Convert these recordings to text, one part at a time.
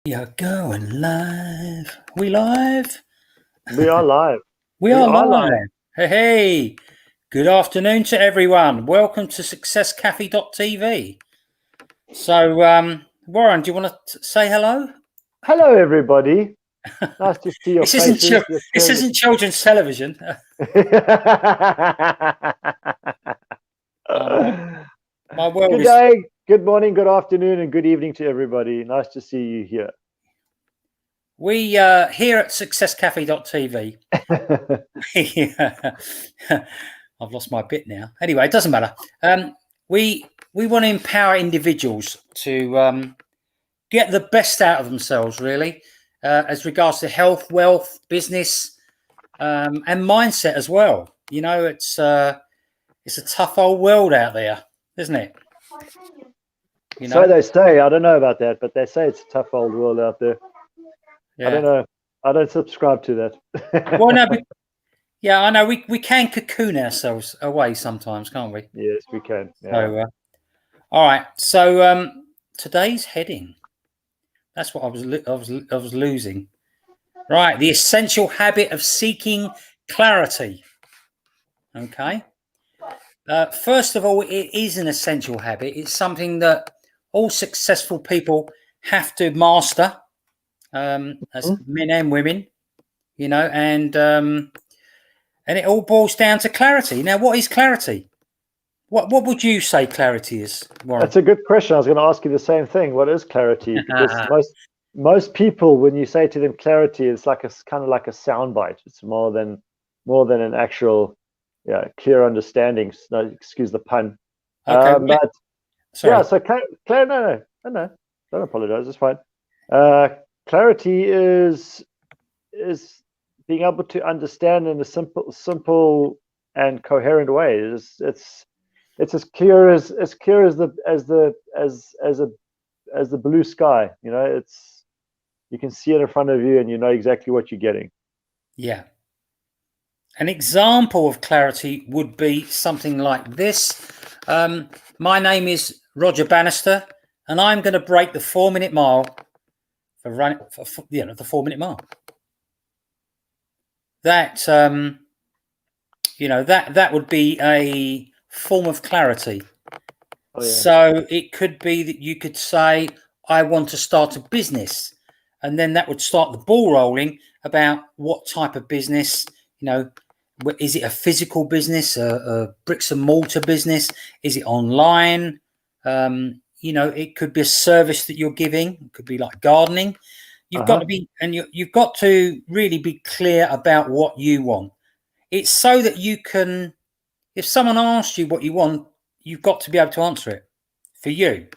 We are going live. We live? We are live. We are live. Hey, good afternoon to everyone. Welcome to successcafe.tv. So, Warren, do you want to say hello? Hello, everybody. Nice to see your faces. This isn't children's television. My world Good day, good morning, good afternoon, and good evening to everybody. Nice to see you here. We here at successcafe.tv. I've lost my bit now. Anyway, it doesn't matter. We want to empower individuals to get the best out of themselves, really, as regards to health, wealth, business, and mindset as well. You know, it's a tough old world out there, isn't it? You know? So they say. I don't know about that, but they say it's a tough old world out there. Yeah. I don't know. I don't subscribe to that. Well, no, but, yeah, I know. We can cocoon ourselves away sometimes, can't we? Yes, we can. Yeah. So, all right. So today's heading. That's what I was losing. Right, the essential habit of seeking clarity. Okay. First of all, it is an essential habit. It's something that all successful people have to master, as men and women, you know, and it all boils down to clarity. Now, what is clarity? What would you say clarity is, Warren? That's a good question. I was going to ask you the same thing. What is clarity? Because most people, when you say to them clarity, it's like kind of like a soundbite. It's more than an actual, clear understanding. No, excuse the pun. Okay, but sorry. Yeah, so no, don't apologize. It's fine. Clarity is being able to understand in a simple and coherent way. It's as clear as the blue sky. You know, you can see it in front of you and you know exactly what you're getting. Yeah. An example of clarity would be something like this. My name is Roger Bannister, and I'm going to break the 4-minute mile for running the 4-minute mile. That that would be a form of clarity. Oh, yeah. So it could be that you could say, I want to start a business, and then that would start the ball rolling about what type of business. You know, is it a physical business, a bricks and mortar business? Is it online? You know, it could be a service that you're giving. It could be like gardening. You've got to be, and you've got to really be clear about what you want. It's so that you can, if someone asks you what you want, you've got to be able to answer it for you.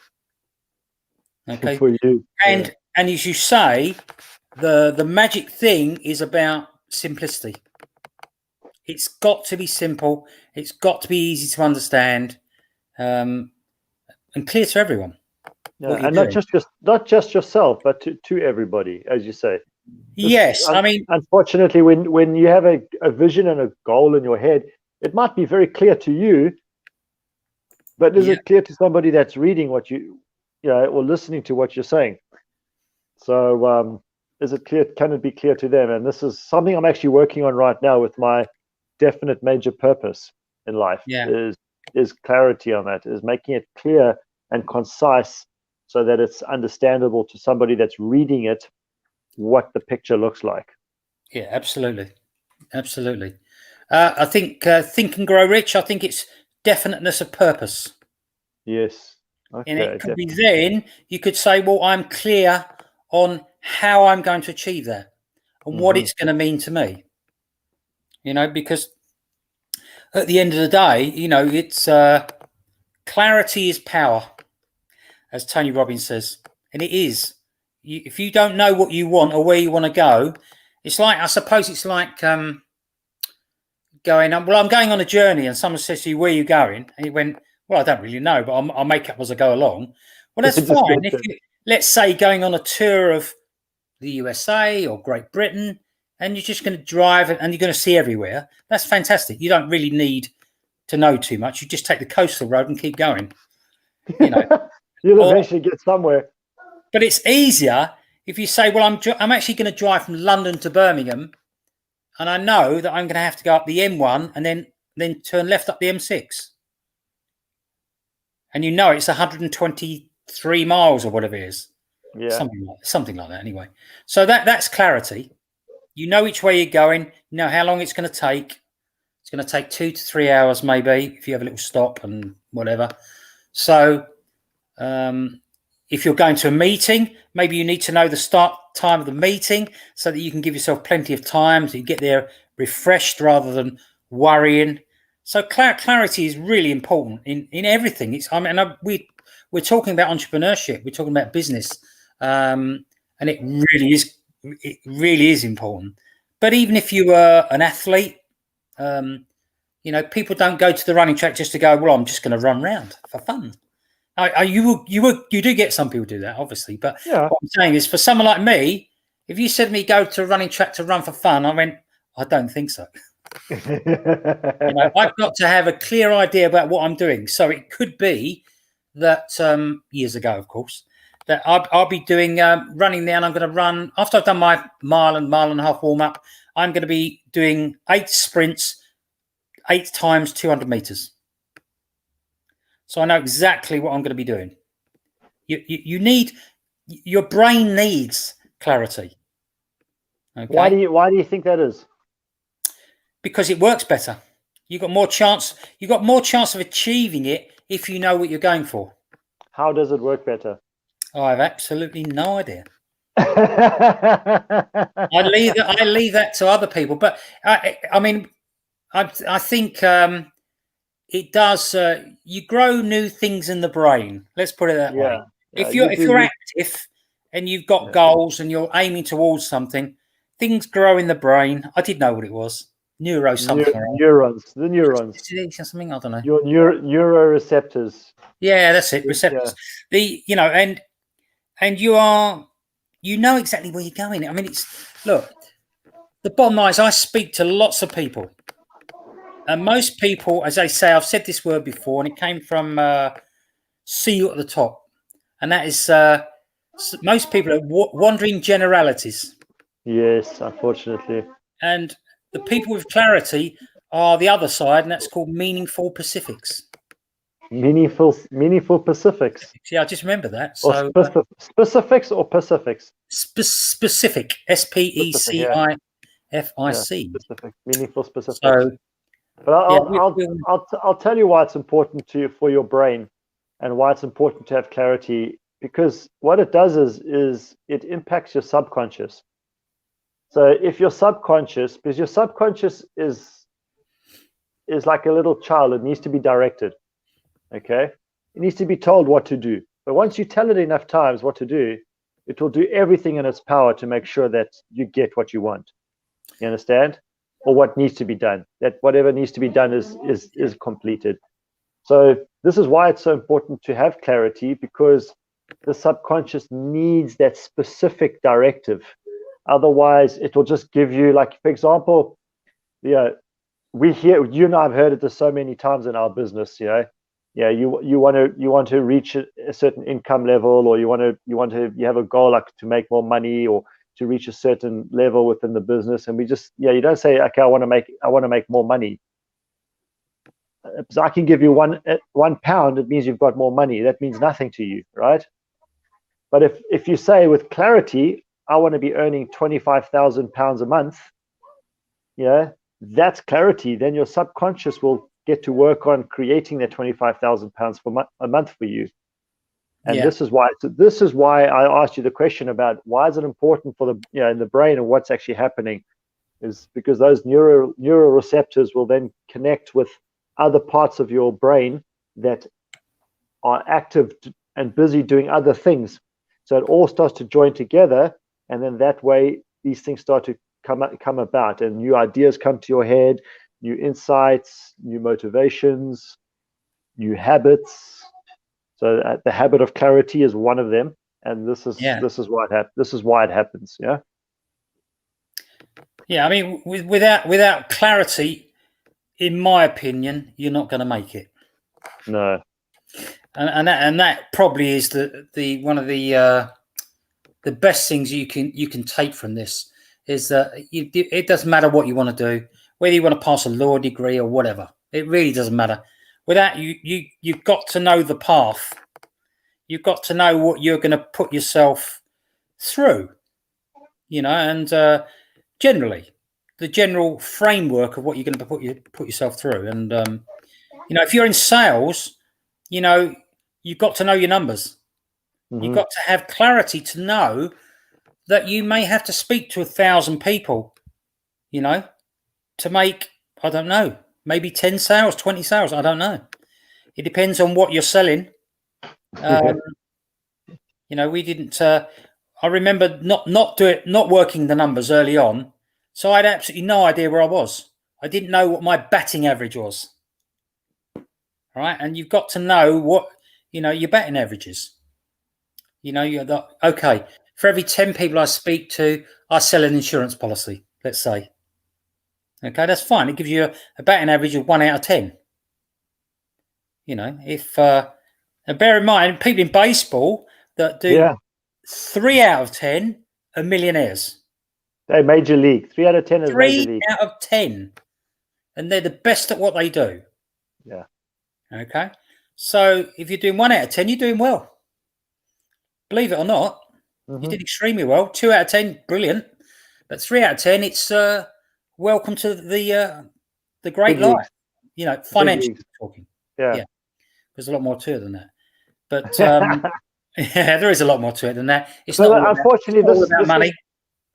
Okay. For you. And as you say, the magic thing is about simplicity. It's got to be simple. It's got to be easy to understand, and clear to everyone. Yeah, and not just yourself, but to everybody, as you say. Yes, I mean, unfortunately, when you have a vision and a goal in your head, it might be very clear to you, but is it clear to somebody that's reading what you know, or listening to what you're saying? So, is it clear? Can it be clear to them? And this is something I'm actually working on right now with my definite major purpose in life. Yeah. Is clarity on that, is making it clear and concise so that it's understandable to somebody that's reading it what the picture looks like. Yeah, absolutely. I think Think and Grow Rich, I think it's definiteness of purpose. Yes. Okay, and it could be then you could say, well, I'm clear on how I'm going to achieve that and what it's going to mean to me. You know, because at the end of the day, you know, it's clarity is power, as Tony Robbins says, and it is. If you don't know what you want or where you want to go, it's like, I suppose it's like going on. Well, I'm going on a journey, and someone says to you, "Where are you going?" And you went, "Well, I don't really know, but I'll make up as I go along." Well, that's fine. If you, let's say, going on a tour of the USA or Great Britain, and you're just going to drive and you're going to see everywhere, that's fantastic. You don't really need to know too much. You just take the coastal road and keep going. You know, you'll eventually get somewhere. But it's easier if you say, well, I'm actually going to drive from London to Birmingham, and I know that I'm going to have to go up the M1 and then turn left up the M6, and you know it's 123 miles or whatever it is, something like that. Anyway, so that's clarity. You know which way you're going. You know how long it's going to take. It's going to take 2 to 3 hours, maybe, if you have a little stop and whatever. So, if you're going to a meeting, maybe you need to know the start time of the meeting so that you can give yourself plenty of time to get there refreshed rather than worrying. So clarity is really important in everything. We're talking about entrepreneurship. We're talking about business, and it really is important. But even if you were an athlete, people don't go to the running track just to go, well, I'm just going to run round for fun. You do get some people do that, obviously, but what I'm saying is, for someone like me, if you said to me go to a running track to run for fun, I went, I don't think so. I've got to have a clear idea about what I'm doing. So it could be that years ago, of course, that I'll be doing running there, and I'm going to run after I've done my mile and a half warm up. I'm going to be doing 8 sprints, 8 times 200 meters. So I know exactly what I'm going to be doing. Your brain needs clarity. Okay? Why do you think that is? Because it works better. You've got more chance of achieving it if you know what you're going for. How does it work better? I have absolutely no idea. I leave that to other people. But I think it does. You grow new things in the brain. Let's put it that way. If you're active and you've got goals and you're aiming towards something, things grow in the brain. I did know what it was. Neurons. The neurons. Something, I don't know. Your neuroreceptors. Yeah, that's it. Receptors. Yeah. And you know exactly where you're going. I mean, the bottom line is, I speak to lots of people. And most people, as I say, I've said this word before, and it came from see you at the top. And that is, most people are wandering generalities. Yes, unfortunately. And the people with clarity are the other side, and that's called meaningful Pacifics. Meaningful Pacifics. Yeah, I just remember that. So specifics or Pacifics? Specific. SPECIFIC. Specific. Meaningful specifics. So, but I'll tell you why it's important for your brain, and why it's important to have clarity. Because what it does is it impacts your subconscious. So if your subconscious, because your subconscious is like a little child, it needs to be directed. Okay, it needs to be told what to do. But once you tell it enough times what to do, it will do everything in its power to make sure that you get what you want. You understand? Or what needs to be done. That whatever needs to be done is completed. So this is why it's so important to have clarity, because the subconscious needs that specific directive. Otherwise, it will just give you, like, for example, we hear, you and I have heard it this so many times in our business. You want to reach a certain income level, or you have a goal, like to make more money or to reach a certain level within the business, and you don't say, okay, I want to make more money. So I can give you £1, it means you've got more money. That means nothing to you, right? But if you say with clarity, I want to be earning £25,000 a month, that's clarity. Then your subconscious will get to work on creating that £25,000 a month for you. And this is why I asked you the question about why is it important for in the brain and what's actually happening, is because those neuroreceptors will then connect with other parts of your brain that are active and busy doing other things. So it all starts to join together, and then that way these things start to come about, and new ideas come to your head, new insights, new motivations, new habits. So the habit of clarity is one of them, and this is why it happens. I mean, without clarity, in my opinion, you're not going to make it. No. And that probably is the one of the the best things you can take from this is that it doesn't matter what you want to do, whether you want to pass a law degree or whatever. It really doesn't matter. With that, you've got to know the path. You've got to know what you're going to put yourself through, and generally the general framework of what you're going to put yourself through. And if you're in sales, you've got to know your numbers. Mm-hmm. You've got to have clarity to know that you may have to speak to 1,000 people, to make, I don't know, maybe 10 sales, 20 sales. I don't know. It depends on what you're selling. We didn't. I remember not working the numbers early on, so I had absolutely no idea where I was. I didn't know what my batting average was. All right, and you've got to know what your batting average is. Okay. For every 10 people I speak to, I sell an insurance policy. Let's say. Okay, that's fine. It gives you a batting average of 1 out of 10. If and bear in mind, people in baseball that do 3 out of 10 are millionaires. They're major league. 3 out of 10 is 3 major league. out of 10, and they're the best at what they do. Yeah. Okay. So if you're doing 1 out of 10, you're doing well. Believe it or not, you did extremely well. 2 out of 10, brilliant. But 3 out of 10, it's welcome to the great life. Financially talking. Yeah. There's a lot more to it than that. But there is a lot more to it than that. It's so not. Unfortunately, this about money.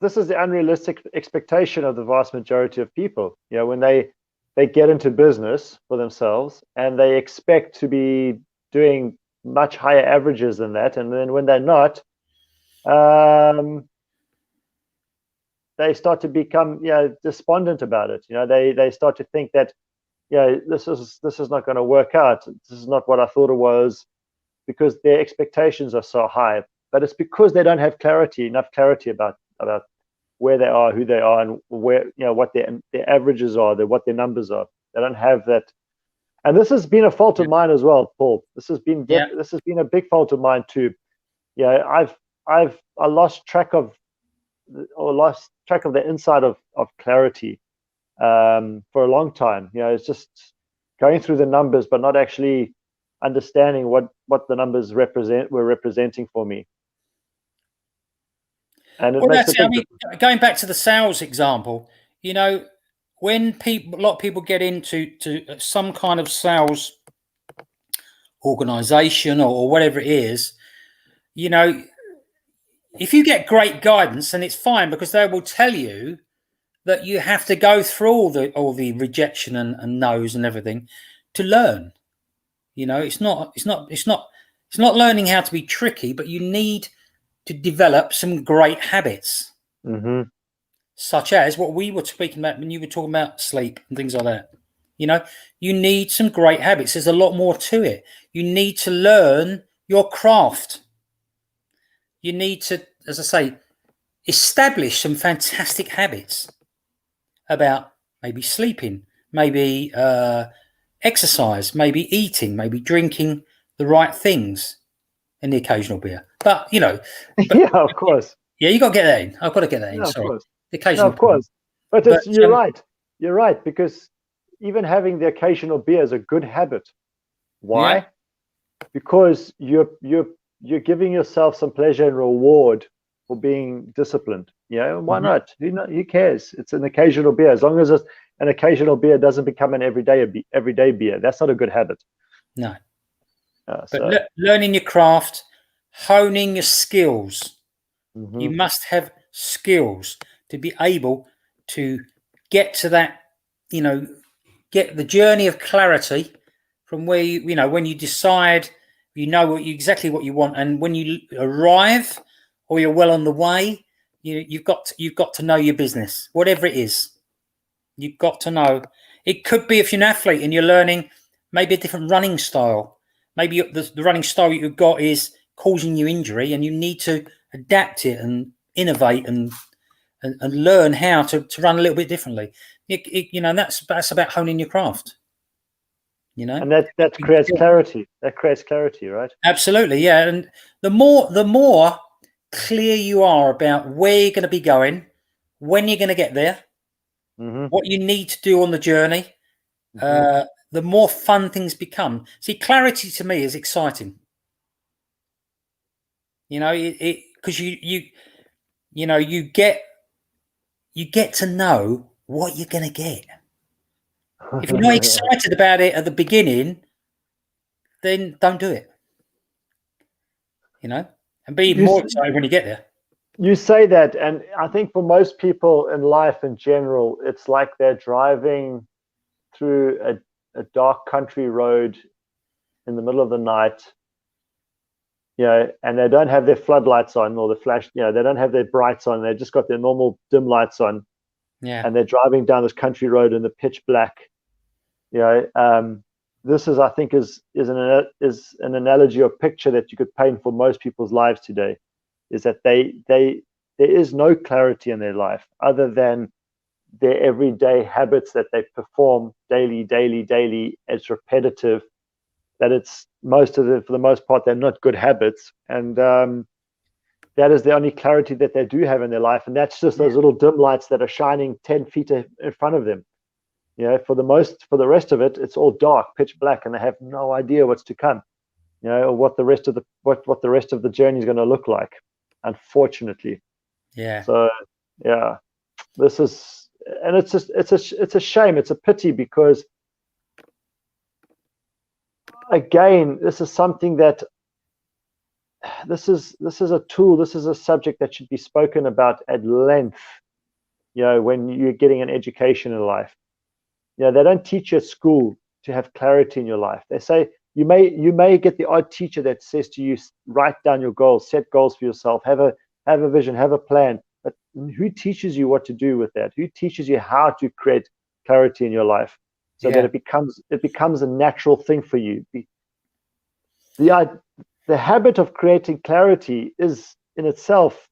This is the unrealistic expectation of the vast majority of people. When they get into business for themselves and they expect to be doing much higher averages than that, and then when they're not, they start to become despondent about it. They start to think that this is not going to work out. This is not what I thought it was, because their expectations are so high. But it's because they don't have enough clarity about where they are, who they are, and where what their averages are, what their numbers are. They don't have that. And this has been a fault of mine as well, Paul. This has been a big fault of mine too. I lost track of the inside of clarity for a long time. It's just going through the numbers, but not actually understanding what the numbers were representing for me. And it makes going back to the sales example, when a lot of people get into some kind of sales organization or whatever it is, if you get great guidance, and it's fine, because they will tell you that you have to go through all the rejection and no's and everything to learn. It's not learning how to be tricky, but you need to develop some great habits, such as what we were speaking about when you were talking about sleep and things like that. You need some great habits. There's a lot more to it. You need to learn your craft. You need to, as I say, establish some fantastic habits about maybe sleeping, maybe exercise, maybe eating, maybe drinking the right things, and the occasional beer. But of course. Yeah, you got to get that in. I've got to get that in. Sorry, the occasional. No, of course. But you're right. You're right, because even having the occasional beer is a good habit. Why? Yeah. Because you're giving yourself some pleasure and reward for being disciplined. Why not? Who cares? It's an occasional beer. As long as an occasional beer doesn't become an everyday beer, that's not a good habit. No. But learning your craft, honing your skills. You must have skills to be able to get to that, get the journey of clarity from where when you decide, exactly what you want, and when you arrive or you're well on the way, you've got to know your business, whatever it is. You've got to know. It could be, if you're an athlete and you're learning maybe a different running style, maybe the running style you've got is causing you injury, and you need to adapt it and innovate and learn how to run a little bit differently. That's about honing your craft. And that creates clarity. That creates clarity, right? Absolutely, yeah. And the more clear you are about where you're going to be going, when you're going to get there, what you need to do on the journey, the more fun things become. See, clarity to me is exciting. You know, because you get to know what you're going to get. If you're not excited about it at the beginning, then don't do it. You know, and be more excited when you get there. You say that, and I think for most people in life in general, it's like they're driving through a dark country road in the middle of the night, you know, and they don't have their floodlights on or the flash, you know, they don't have their brights on. They've just got their normal dim lights on. Yeah. And they're driving down this country road in the pitch black. You know, this is, I think, is an analogy or picture that you could paint for most people's lives today. Is that there is no clarity in their life other than their everyday habits that they perform daily. It's repetitive. That it's for the most part, they're not good habits, and that is the only clarity that they do have in their life, and that's just those little dim lights that are shining 10 feet in front of them. You know, for the rest of it, it's all dark, pitch black, and they have no idea what's to come. You know, or what the rest of the journey is going to look like. Unfortunately. Yeah. So yeah, this is, and it's a shame. It's a pity because, again, this is something that this is a tool. This is a subject that should be spoken about at length. You know, when you're getting an education in life, you know, they don't teach you at school to have clarity in your life. They say you may get the odd teacher that says to you, write down your goals, set goals for yourself, have a vision, have a plan. But who teaches you what to do with that? Who teaches you how to create clarity in your life so that it becomes a natural thing for you? The habit of creating clarity is in itself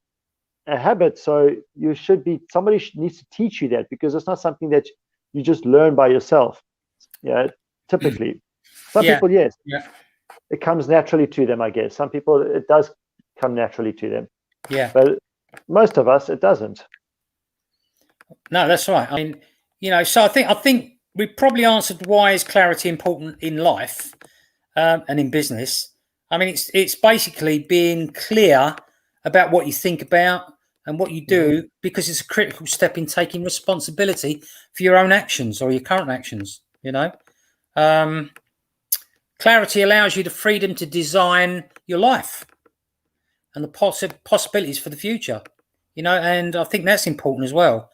a habit. So somebody needs to teach you that, because it's not something that you just learn by yourself. Yeah, typically. Some people, yes. Yeah. It comes naturally to them, I guess. Some people, it does come naturally to them. Yeah. But most of us, it doesn't. No, that's right. I mean, you know, so I think we probably answered why is clarity important in life and in business. I mean, it's basically being clear about what you think about and what you do, because it's a critical step in taking responsibility for your own actions or your current actions. You know, clarity allows you the freedom to design your life and the possibilities for the future. You know, and I think that's important as well.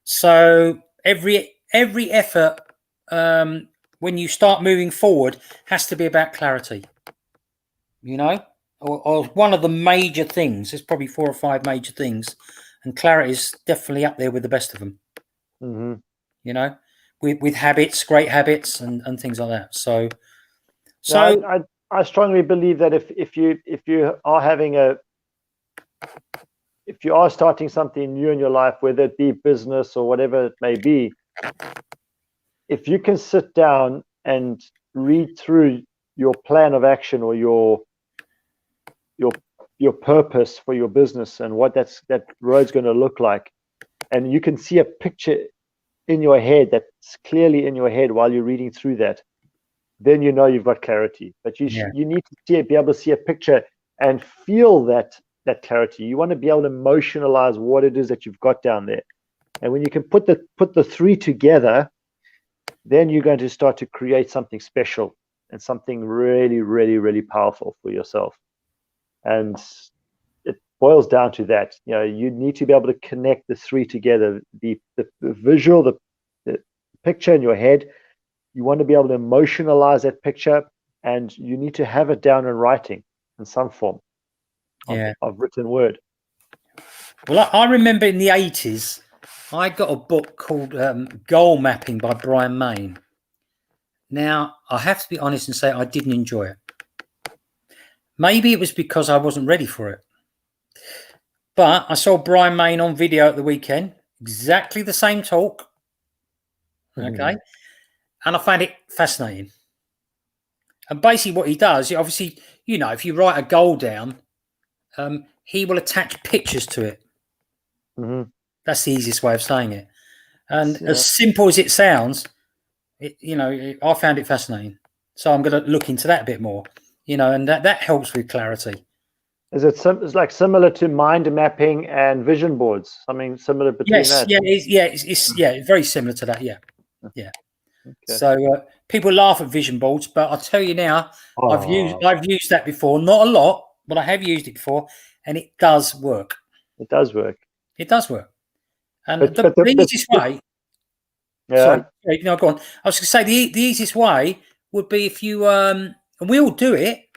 So every effort when you start moving forward has to be about clarity. You know, or one of the major things. There's probably 4 or 5 major things, and clarity is definitely up there with the best of them. You know, with habits, great habits, and things like that. So I strongly believe that if you are starting something new in your life, whether it be business or whatever it may be, if you can sit down and read through your plan of action or your purpose for your business and what that road's going to look like, and you can see a picture in your head that's clearly in your head while you're reading through that, then you know you've got clarity. But you need to be able to see a picture and feel that clarity. You want to be able to emotionalize what it is that you've got down there. And when you can put the three together, then you're going to start to create something special and something really, really, really powerful for yourself. And it boils down to that. You know, you need to be able to connect the three together. The visual, the picture in your head. You want to be able to emotionalize that picture, and you need to have it down in writing in some form of written word. Well, I remember in the 80s, I got a book called Goal Mapping by Brian Main. Now, I have to be honest and say I didn't enjoy it. Maybe it was because I wasn't ready for it. But I saw Brian Main on video at the weekend, exactly the same talk. Okay. And I found it fascinating. And basically what he does, obviously, you know, if you write a goal down, he will attach pictures to it. Mhm. That's the easiest way of saying it. And Yeah. as simple as it sounds, I found it fascinating. So I'm going to look into that a bit more, and that helps with clarity. Is it it's like similar to mind mapping and vision boards? Something similar between that? It's very similar to that. Yeah. Okay. So people laugh at vision boards, but I'll tell you now, I've Oh, used that before, not a lot, but I have used it before, and it does work. it does work. It does work. And But the easiest way. yeah. Sorry, no, go on. I was going to say the easiest way would be if you and we all do it.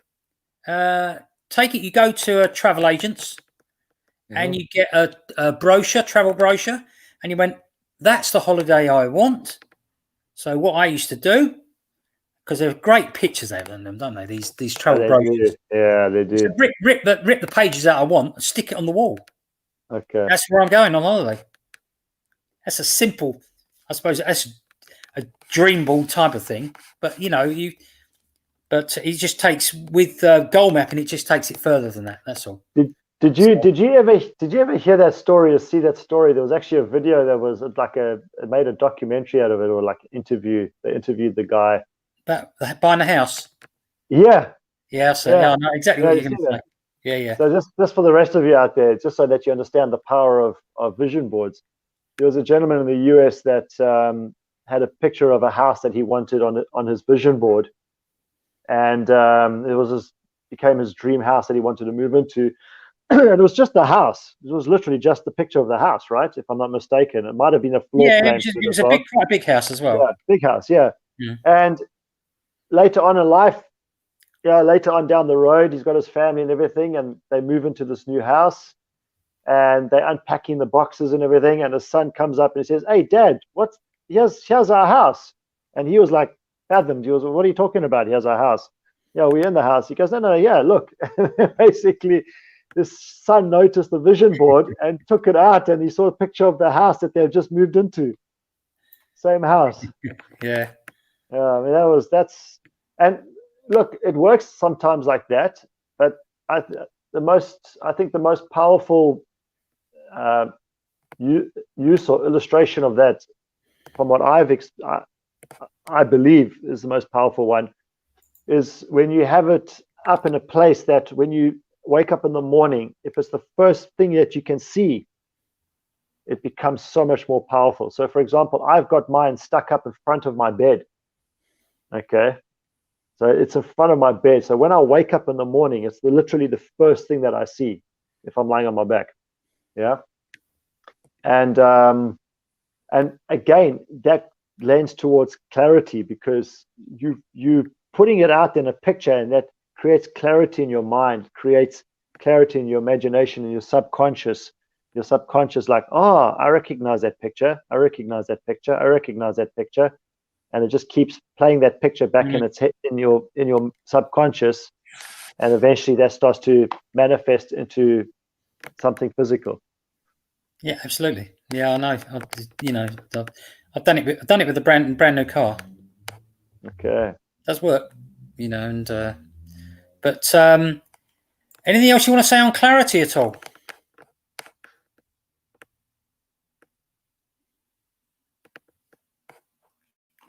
Take it. You go to a travel agent's and you get a brochure, travel brochure, and you went, "That's the holiday I want." So what I used to do, because there are great pictures out of them, don't they? These travel brochures. Yeah, they do. So rip the pages out I want and stick it on the wall. Okay. That's where I'm going on holiday. That's a simple, I suppose that's a dream board type of thing. But but it just takes with goal mapping. It just takes it further than that. That's all. Did you ever hear that story or see that story? There was actually a video that was like it made a documentary out of it, or like interview. They interviewed the guy. Buying a house. Yeah. Yeah. So yeah, I know exactly what you're going to say. Yeah. So just for the rest of you out there, just so that you understand the power of vision boards, there was a gentleman in the US that had a picture of a house that he wanted on his vision board, and became his dream house that he wanted to move into. And it was just the house. It was literally just the picture of the house, right? If I'm not mistaken, it might have been a floor plan. It was quite a big house as well. Yeah, big house. Yeah. Mm. And later on in life, later on down the road, he's got his family and everything, and they move into this new house, and they're unpacking the boxes and everything. And his son comes up and he says, "Hey, Dad, here's our house." And he was like, fathomed. He was, "What are you talking about? Here's our house." Yeah, we're in the house. He goes, "No, yeah, look." Basically, his son noticed the vision board and took it out, and he saw a picture of the house that they've just moved into. Same house. Yeah. I mean, and look, it works sometimes like that, but I think the most powerful use or illustration of that, from what I believe is the most powerful one, is when you have it up in a place that when you wake up in the morning, if it's the first thing that you can see, it becomes so much more powerful. So for example, I've got mine stuck up in front of my bed. Okay. So it's in front of my bed. So when I wake up in the morning, it's literally the first thing that I see if I'm lying on my back. Yeah. And again, that lends towards clarity, because you putting it out in a picture, and that creates clarity in your mind, creates clarity in your imagination and your subconscious. Your subconscious, like, oh, I recognize that picture. I recognize that picture. I recognize that picture. And it just keeps playing that picture back in its head, in your subconscious, and eventually that starts to manifest into something physical. Yeah, absolutely. Yeah, I know. I've done it. I've done it with a brand new car. Okay. It does work, and but anything else you want to say on clarity at all?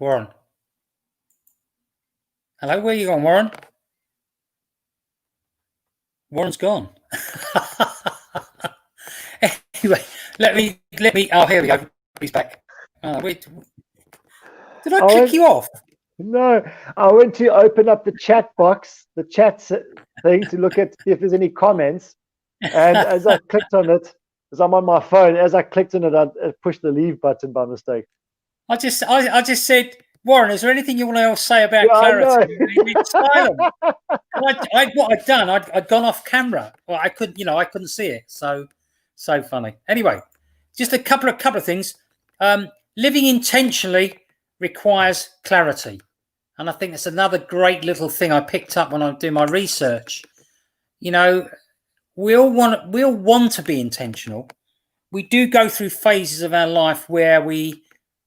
Warren. Hello, where are you going, Warren? Warren's gone. Anyway, let me. Oh, here we go. He's back. Wait. Did I click you off? No, I went to open up the chat box, the chat thing, to look at if there's any comments. And as I clicked on it, as I'm on my phone, as I clicked on it, I pushed the leave button by mistake. I just said, Warren, is there anything you want to say about clarity? It's silent. What I'd done, I'd gone off camera. Well, I couldn't see it. So funny. Anyway, just a couple of things. Living intentionally requires clarity, and I think that's another great little thing I picked up when I do my research. We all want to be intentional. We do go through phases of our life where we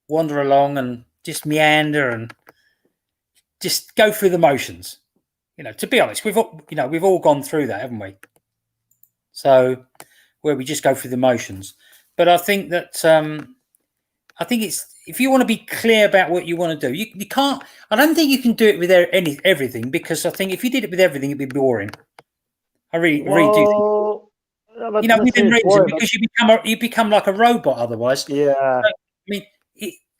wander along and just meander and just go through the motions. To be honest, we've all gone through that, haven't we? So where we just go through the motions. But I think that I think it's, if you want to be clear about what you want to do, you can't. I don't think you can do it with everything, because I think if you did it with everything, it'd be boring. I really do. Think, within reason, because you become like a robot otherwise. Yeah. So, I mean,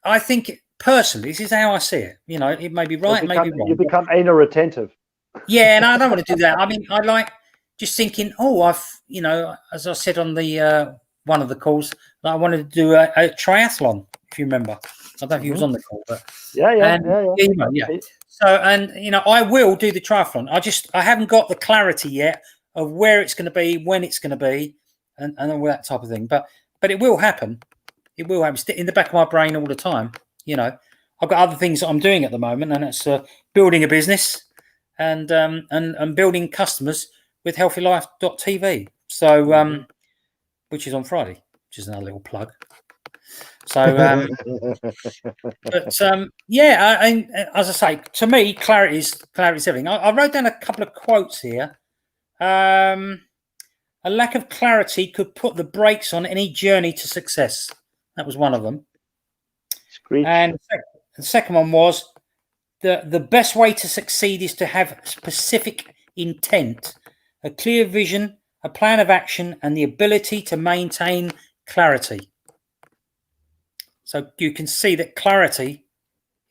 I think personally, this is how I see it. It may be right, maybe wrong. You become anal retentive. Yeah, and I don't want to do that. I mean, I like just thinking, as I said on the one of the calls, I wanted to do a triathlon, if you remember. I don't know if he was on the call, but yeah. So, and I will do the triathlon. I haven't got the clarity yet of where it's going to be, when it's going to be, and all that type of thing. But it will happen. It will happen. It's in the back of my brain all the time. I've got other things that I'm doing at the moment, and it's building a business and building customers with healthylife.tv. So, which is on Friday, which is another little plug. So, as I say, to me, clarity is everything. I wrote down a couple of quotes here. A lack of clarity could put the brakes on any journey to success. That was one of them. Screech. And the second one was the best way to succeed is to have specific intent, a clear vision, a plan of action, and the ability to maintain clarity. So you can see that clarity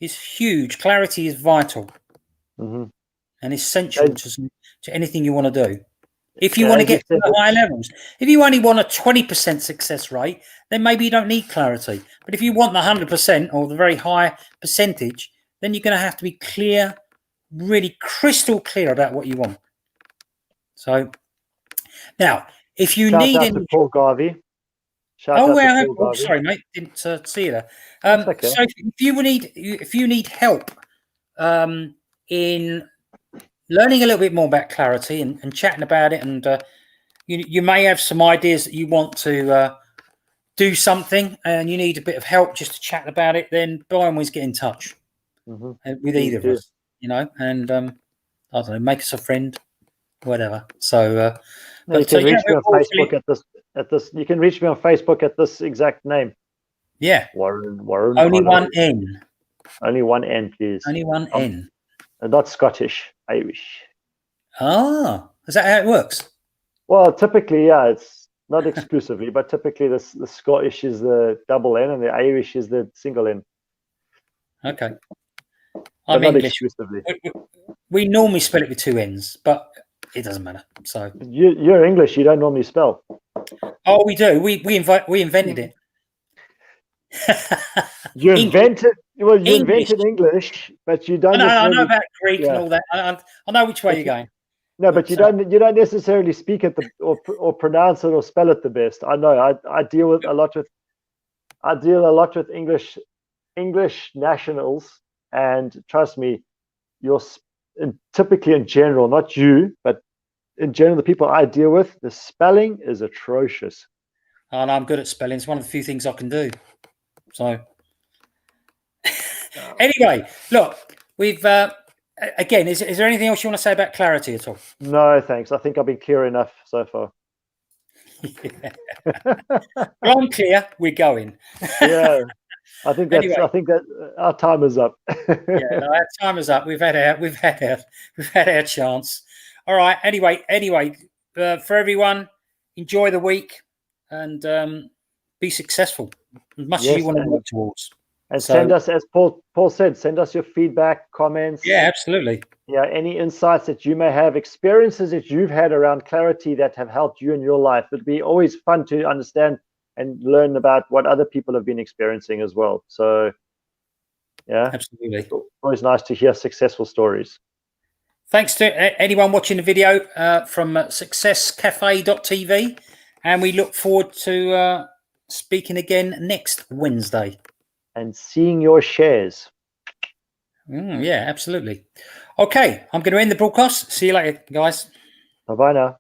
is huge. Clarity is vital and essential to anything you want to do. If you want to get to the higher levels, if you only want a 20% success rate, then maybe you don't need clarity. But if you want the 100% or the very high percentage, then you're going to have to be clear, really crystal clear about what you want. So now, if you need any Paul Garvey. Sorry, mate, didn't see you there. Okay. So if you need help in learning a little bit more about clarity and chatting about it, and you may have some ideas that you want to do something, and you need a bit of help just to chat about it, then by all means get in touch with either of us, and I don't know, make us a friend, whatever. So you can reach me on Facebook at this. You can reach me on Facebook at this exact name. Yeah, Warren. Only one N. Only one N, please. Only one N. Not Scottish, Irish. Ah, is that how it works? Well, typically, yeah, it's not exclusively, but typically the Scottish is the double N and the Irish is the single N. Okay. I'm not English. Exclusively. We normally spell it with two N's, but it doesn't matter. So you're English. You don't normally spell. Oh, we do. We invented it. You invented English, but you don't. I know about Greek and all that. I know which way you're going. No, but you don't necessarily speak it or pronounce it or spell it the best. I know. I deal a lot with English nationals, and trust me, typically in general, not you, but in general, the people I deal with, the spelling is atrocious. And I'm good at spelling. It's one of the few things I can do. So anyway, look, we've again, is there anything else you want to say about clarity at all? No, thanks. I think I've been clear enough so far. Well, I'm clear. We're going. Yeah, I think that our time is up. Our time is up. We've had our chance. All right. Anyway, for everyone, enjoy the week and be successful as much as you want to work towards. And send us, as Paul said, send us your feedback, comments. Yeah, absolutely. Yeah, any insights that you may have, experiences that you've had around clarity that have helped you in your life. It'd be always fun to understand and learn about what other people have been experiencing as well. So, yeah, absolutely. It's always nice to hear successful stories. Thanks to anyone watching the video from successcafe.tv, and we look forward to speaking again next Wednesday. And seeing your shares. Yeah, absolutely. Okay, I'm going to end the broadcast. See you later, guys. Bye-bye now.